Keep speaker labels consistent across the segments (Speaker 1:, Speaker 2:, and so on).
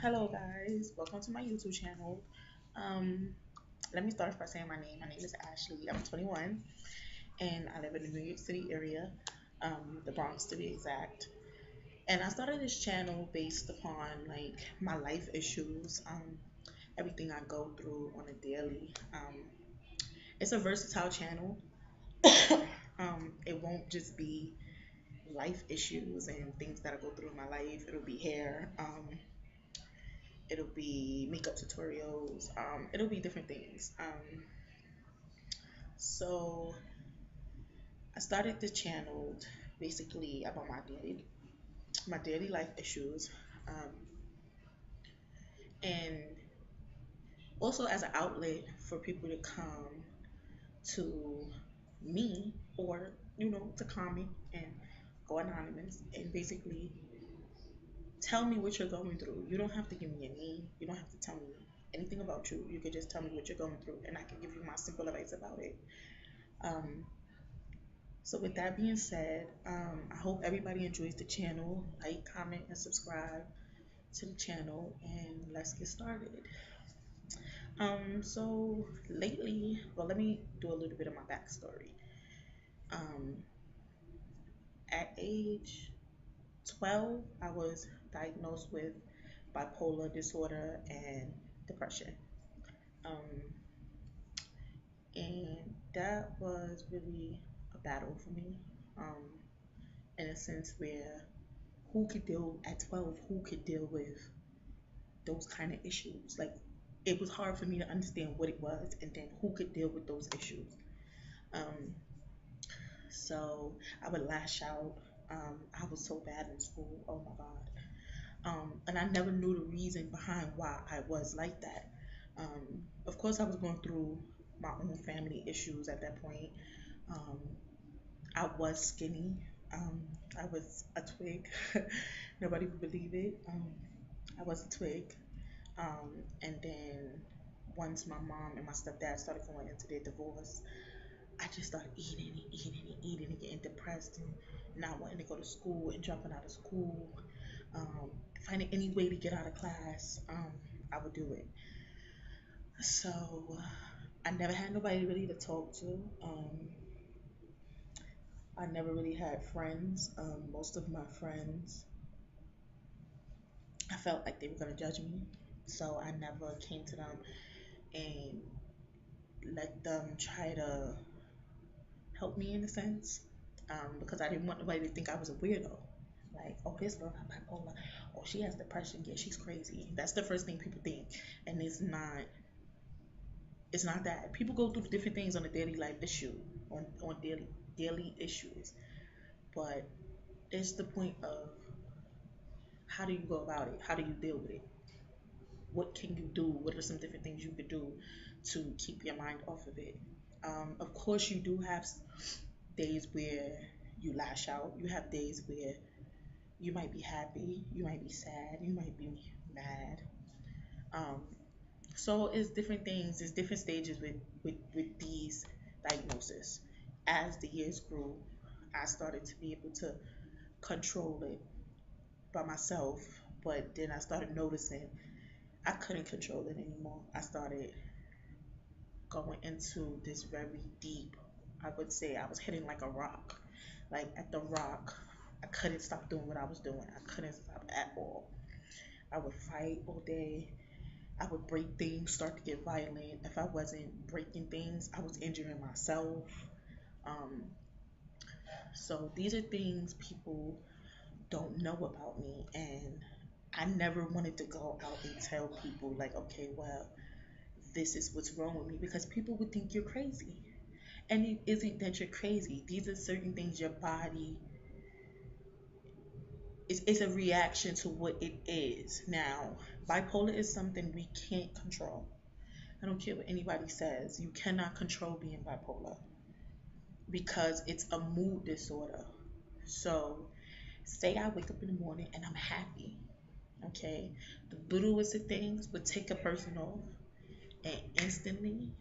Speaker 1: Hello guys, welcome to my YouTube channel. Um, Let me start off by saying my name. My name is Ashley. I'm 21 and I live in the New York City area, the Bronx to be exact. And I started this channel based upon like my life issues, everything I go through on a daily. It's a versatile channel. It won't just be life issues and things that I go through in my life. It'll be hair. It'll be makeup tutorials. It'll be different things. So I started the channel basically about my daily life issues, um, and also as an outlet for people to come to me or to comment and go anonymous and basically tell me what you're going through. You don't have to give me a name. You don't have to tell me anything about you. You could just tell me what you're going through, and I can give you my simple advice about it. Um, so with that being said, I hope everybody enjoys the channel. Like, comment, and subscribe to the channel, and let's get started. So lately, well, let me do a little bit of my backstory. Um, at age 12, I was diagnosed with bipolar disorder and depression. Um, and that was really a battle for me, um, in a sense where who could deal at 12, who could deal with those kind of issues? Like, it was hard for me to understand what it was and then who could deal with those issues. Um, so I would lash out. I was so bad in school. Oh my God. And I never knew the reason behind why I was like that. Of course, I was going through my own family issues at that point. Um, I was skinny. Um, I was a twig. Nobody would believe it. I was a twig. And then once my mom and my stepdad started going into their divorce, I just started eating and eating and eating and getting depressed and not wanting to go to school and dropping out of school. Um, Finding any way to get out of class, I would do it. So I never had nobody really to talk to. I never really had friends. Most of my friends, I felt like they were gonna judge me, so I never came to them and let them try to help me in a sense, because I didn't want nobody to think I was a weirdo. Like, oh, this girl got bipolar. Oh, she has depression. Yeah, she's crazy. That's the first thing people think, and it's not. It's not that. People go through different things on a daily life issue, on daily issues, but it's the point of how do you go about it? How do you deal with it? What can you do? What are some different things you could do to keep your mind off of it? Of course, you do have days where you lash out. You have days where you might be happy, you might be sad, you might be mad. Um, so it's different things, it's different stages with these diagnoses. As the years grew, I started to be able to control it by myself, but then I started noticing I couldn't control it anymore. I started going into this very deep, I would say I was hitting like a rock. Like at the rock, I couldn't stop doing what I was doing. I couldn't stop at all. I would fight all day. I would break things, start to get violent. If I wasn't breaking things, I was injuring myself. Um, so these are things people don't know about me, and I never wanted to go out and tell people like, okay, well, this is what's wrong with me because people would think you're crazy. And it isn't that you're crazy. These are certain things your body it's a reaction to what it is. Now, bipolar is something we can't control. I don't care what anybody says. You cannot control being bipolar because it's a mood disorder. So, say I wake up in the morning and I'm happy, okay? The littlest of things would take a person off, and instantly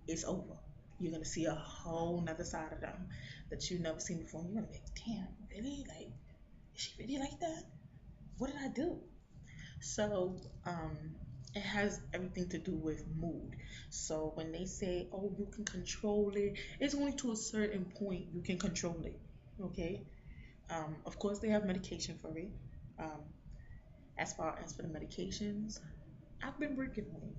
Speaker 1: it's over. You're gonna see a whole nother side of them that you've never seen before. You're gonna be like, damn, really? Like, Is she really like that? What did I do? So, it has everything to do with mood. So when they say, "Oh, you can control it," it's only to a certain point you can control it. Okay. Of course, they have medication for it. Um, as far as for the medications, I've been working on it.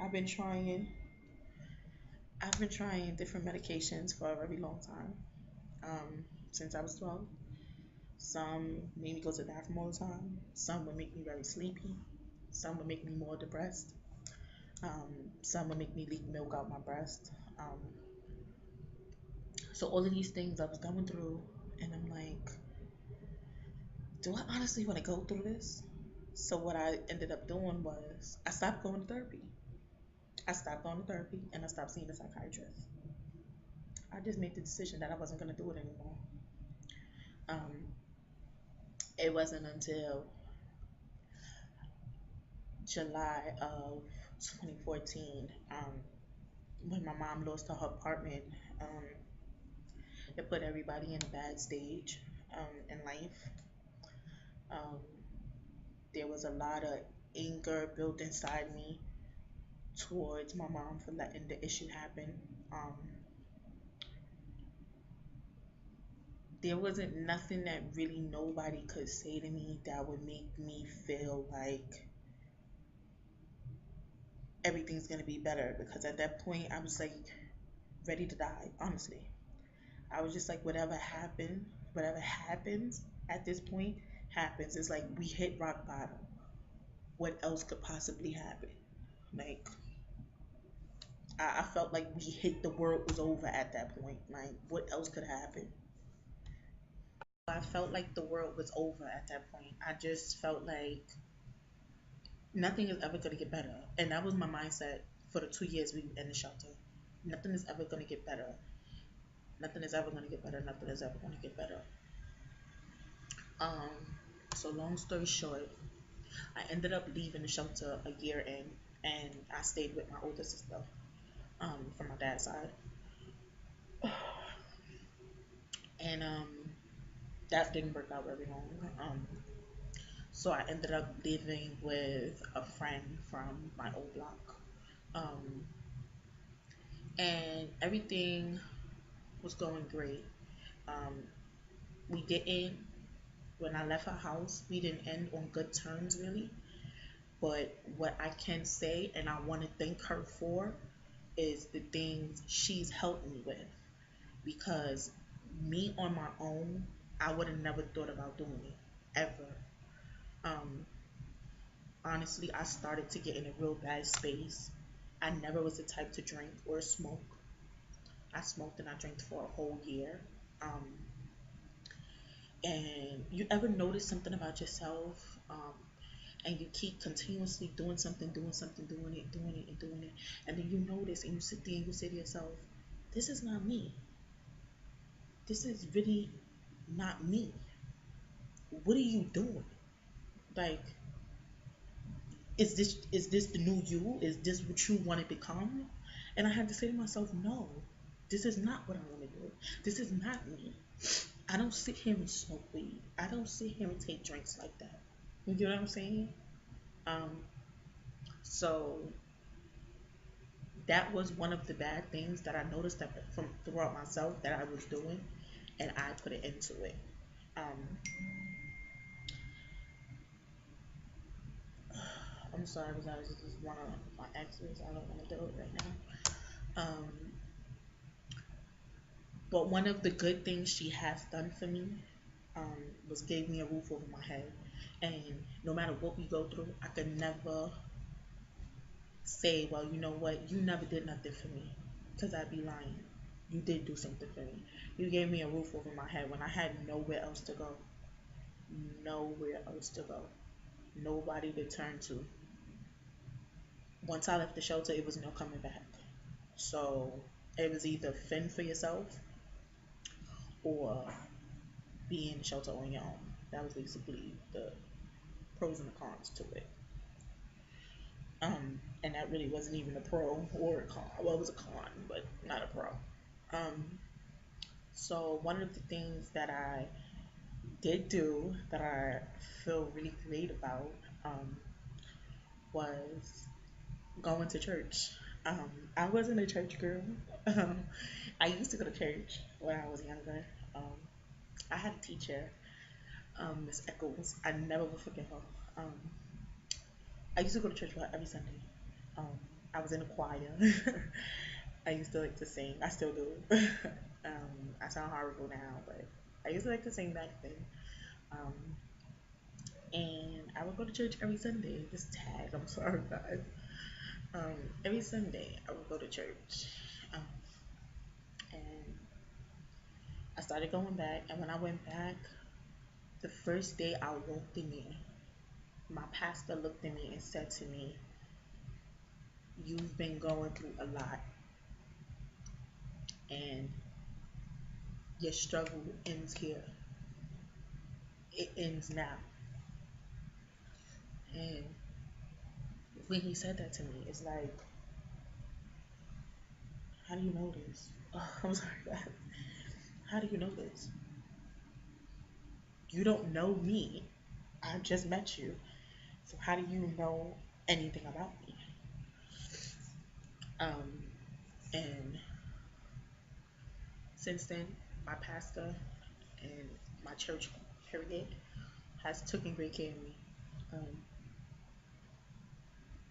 Speaker 1: I've been trying. I've been trying different medications for a very long time. Since I was 12. Some made me go to the bathroom all the time. Some would make me very sleepy. Some would make me more depressed. Some would make me leak milk out my breast. So all of these things I was going through, and I'm like, do I honestly want to go through this? So what I ended up doing was I stopped going to therapy. I stopped going to therapy and I stopped seeing a psychiatrist. I just made the decision that I wasn't going to do it anymore. Um, it wasn't until July of 2014, when my mom lost her apartment. Um, it put everybody in a bad stage in life. Um, there was a lot of anger built inside me towards my mom for letting the issue happen. Um, there wasn't nothing that really nobody could say to me that would make me feel like everything's gonna be better, because at that point I was like ready to die, honestly. I was just like, whatever happens at this point happens. It's like we hit rock bottom. What else could possibly happen? Like, I felt like we hit the world was over at that point. Like, what else could happen? I felt like the world was over at that point. I just felt like nothing is ever gonna get better, and that was my mindset for the 2 years we were in the shelter. Nothing is ever gonna get better. Nothing is ever gonna get better. Nothing is ever gonna get better. Um, so long story short, I ended up leaving the shelter a year in, and I stayed with my older sister, from my dad's side, and that didn't work out very long. So I ended up living with a friend from my old block, um, and everything was going great. Um, we didn't, when I left her house, we didn't end on good terms really. But what I can say, and I want to thank her for, is the things she's helped me with. Because me on my own, I would have never thought about doing it ever. Um, Honestly, I started to get in a real bad space. I never was the type to drink or smoke. I smoked and I drank for a whole year. Um, and you ever notice something about yourself, and you keep continuously doing something, doing it, and doing it, and then you notice and you sit there and you say to yourself, this is not me. This is really not me. What are you doing? Like, is this the new you? Is this what you want to become? And I had to say to myself, no, this is not what I want to do. This is not me. I don't sit here and smoke weed. I don't sit here and take drinks like that. You get what I'm saying? Um, so that was one of the bad things that I noticed that from throughout myself that I was doing, and I put it into it. Um, I'm sorry, guys. This is one of my exes. I don't want to do it right now. But one of the good things she has done for me, was gave me a roof over my head. And no matter what we go through, I could never say, well, you know what, you never did nothing for me, because I'd be lying. You did do something for me. You gave me a roof over my head when I had nowhere else to go. Nowhere else to go. Nobody to turn to. Once I left the shelter, it was no coming back. So it was either fend for yourself or be in the shelter on your own. That was basically the pros and the cons to it. And that really wasn't even a pro or a con. Well, it was a con, but not a pro. Um, so one of the things that I did do that I feel really great about um, was going to church. Um, I wasn't a church girl. Um, I used to go to church when I was younger. Um, I had a teacher, Miss Eccles. I never will forget her. I used to go to church about every Sunday. Um, I was in a choir. I used to like to sing. I still do. I sound horrible now, but I used to like to sing back then. Um, and I would go to church every Sunday. This tag, I'm sorry, guys. Um, every Sunday I would go to church. Um, and I started going back. And when I went back, the first day I walked in there, my pastor looked at me and said to me, "You've been going through a lot, and your struggle ends here. It ends now." And when he said that to me, it's like, how do you know this? Oh, I'm sorry, guys. How do you know this? You don't know me. I just met you. So how do you know anything about me? Um, and since then, my pastor and my church period has taken great care of me. Um,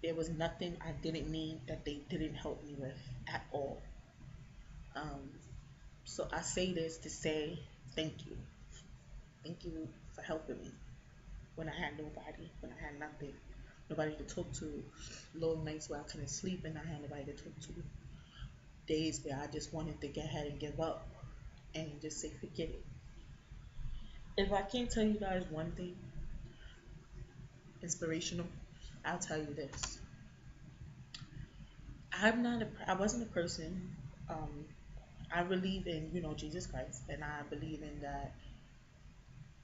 Speaker 1: there was nothing I didn't need that they didn't help me with at all. Um, so I say this to say thank you. Thank you for helping me when I had nobody, when I had nothing. Nobody to talk to. Long nights where I couldn't sleep and I had nobody to talk to. Days where I just wanted to get ahead and give up and just say forget it. If I can't tell you guys one thing inspirational, I'll tell you this. I wasn't a person. Um, I believe in Jesus Christ, and I believe in that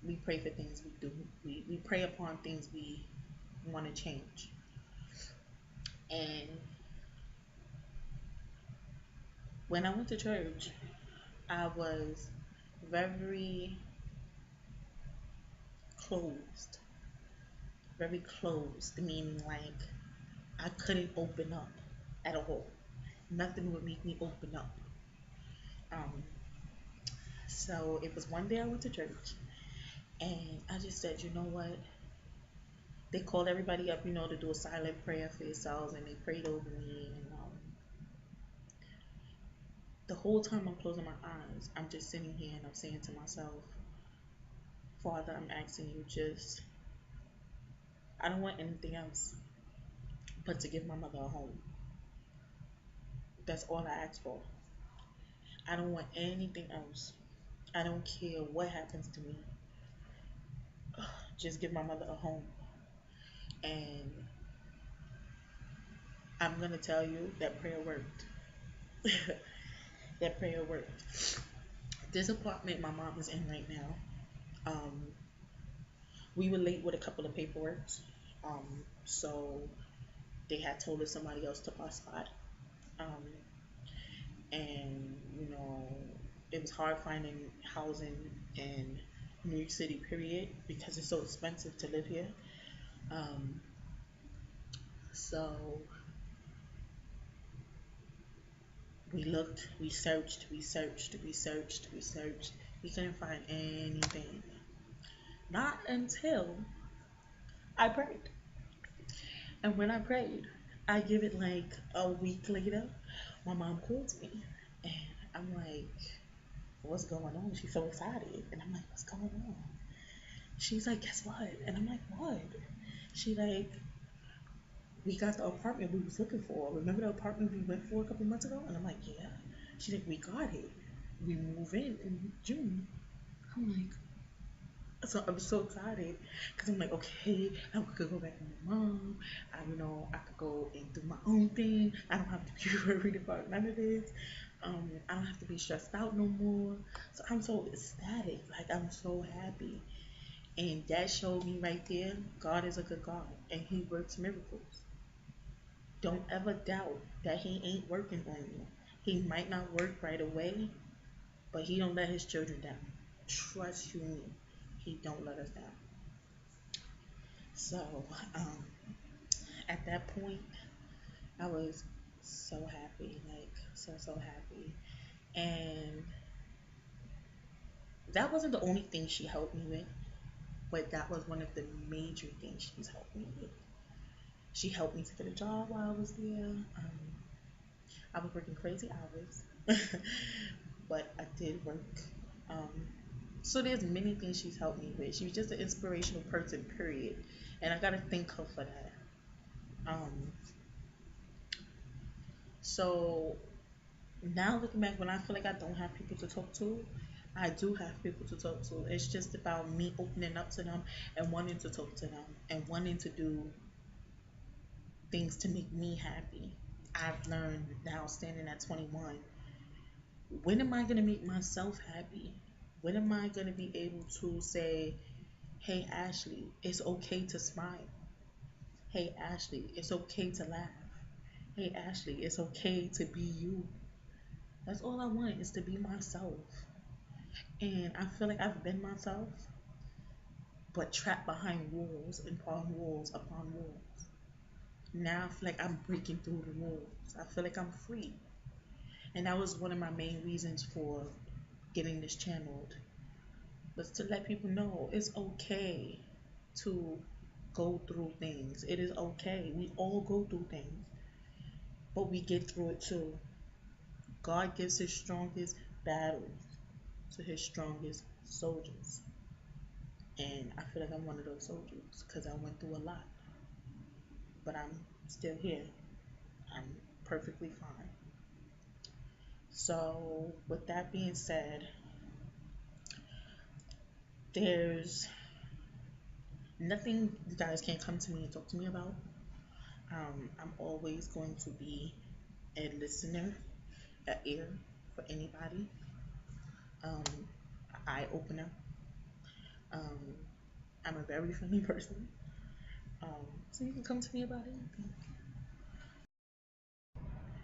Speaker 1: we pray for things we do. We pray upon things we want to change. And when I went to church, I was very closed, very closed, meaning like I couldn't open up at all. Nothing would make me open up. Um, so it was one day I went to church and I just said, you know what? They called everybody up, to do a silent prayer for yourselves, and they prayed over me. And the whole time I'm closing my eyes, I'm just sitting here and I'm saying to myself, Father, I'm asking you just, I don't want anything else but to give my mother a home. That's all I ask for. I don't want anything else. I don't care what happens to me. Just give my mother a home. And I'm going to tell you that prayer worked. That prayer worked. This apartment my mom is in right now, um, we were late with a couple of paperwork. So they had told us somebody else took our spot. Um, and, it was hard finding housing in New York City, period, because it's so expensive to live here. Um, so we looked, we searched, we searched, we searched, we searched. We couldn't find anything. Not until I prayed. And when I prayed, I give it like a week later, my mom calls me. And I'm like, what's going on? She's so excited. And I'm like, what's going on? She's like, guess what? And I'm like, what? She like, we got the apartment we was looking for. Remember the apartment we went for a couple months ago? And I'm like, yeah. She's like, we got it. We move in June. I'm like, so I'm so excited because I'm like, okay, I could go back with my mom. I could go and do my own thing. I don't have to be worried about none of this. I don't have to be stressed out no more. So I'm so ecstatic. Like I'm so happy. And that showed me right there, God is a good God and He works miracles. Don't ever doubt that He ain't working on you. He might not work right away, but He don't let His children down. Trust you me. He don't let us down. So um, at that point, I was so happy, like so happy. And that wasn't the only thing she helped me with, but that was one of the major things she's helped me with. She helped me to get a job while I was there. I was working crazy hours, but I did work. Um, so there's many things she's helped me with. She was just an inspirational person, period. And I gotta thank her for that. Um, so now looking back, when I feel like I don't have people to talk to, I do have people to talk to. It's just about me opening up to them and wanting to talk to them and wanting to do things to make me happy. I've learned now, standing at 21, when am I going to make myself happy? When am I going to be able to say, hey, Ashley, it's okay to smile. Hey, Ashley, it's okay to laugh. Hey, Ashley, it's okay to be you. That's all I want, is to be myself. And I feel like I've been myself, but trapped behind walls and upon walls upon walls. Now I feel like I'm breaking through the walls. I feel like I'm free. And that was one of my main reasons for getting this channeled, was to let people know it's okay to go through things. It is okay. We all go through things, but we get through it too. God gives his strongest battles to his strongest soldiers. And I feel like I'm one of those soldiers because I went through a lot, but I'm still here. I'm perfectly fine. So, with that being said, there's nothing you guys can't come to me and talk to me about. I'm always going to be a listener, an ear for anybody, um, an eye opener. Um, I'm a very friendly person, so you can come to me about anything.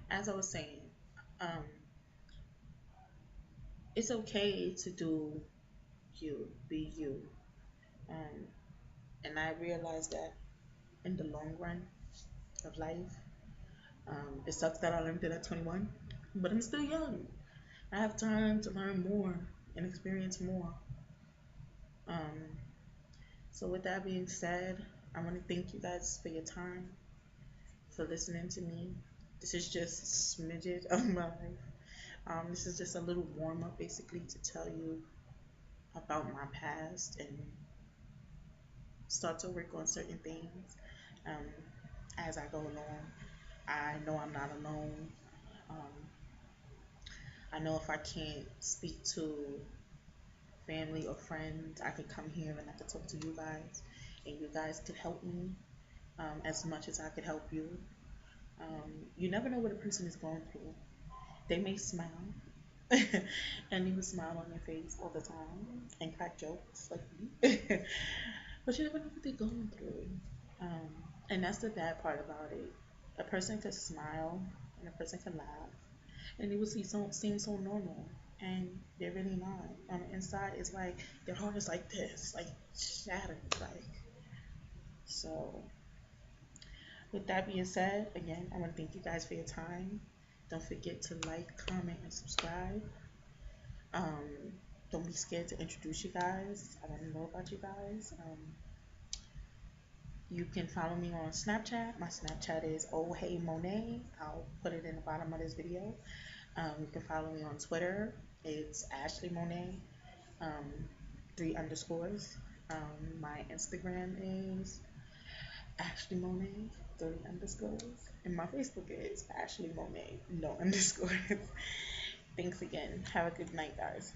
Speaker 1: As I was saying, um, it's okay to do you, be you. Um, and I realized that in the long run of life, it sucks that I learned it at 21, but I'm still young. I have time to learn more and experience more. Um, so, with that being said, I want to thank you guys for your time, for listening to me. This is just a smidget of my life. This is just a little warm up, basically, to tell you about my past and start to work on certain things um, as I go along. I know I'm not alone. Um, I know if I can't speak to family or friends, I could come here and I could talk to you guys, and you guys could help me as much as I could help you. You never know what a person is going through. They may smile, and you will smile on their face all the time and crack jokes like me, but you never know what they're going through. Um, and that's the bad part about it. A person could smile and a person could laugh, and it would seem so normal, and they're really not. On the inside, it's like their heart is like this, like shattered, like. So, with that being said, again, I want to thank you guys for your time. Don't forget to like, comment, and subscribe. Um, don't be scared to introduce you guys. I want to know about you guys. You can follow me on Snapchat. My Snapchat is Oh Hey Monet. I'll put it in the bottom of this video. You can follow me on Twitter. It's Ashley Monet, um, 3 underscores. My Instagram is Ashley Monet, 3 underscores. And my Facebook is Ashley Monet, no underscores. Thanks again. Have a good night, guys.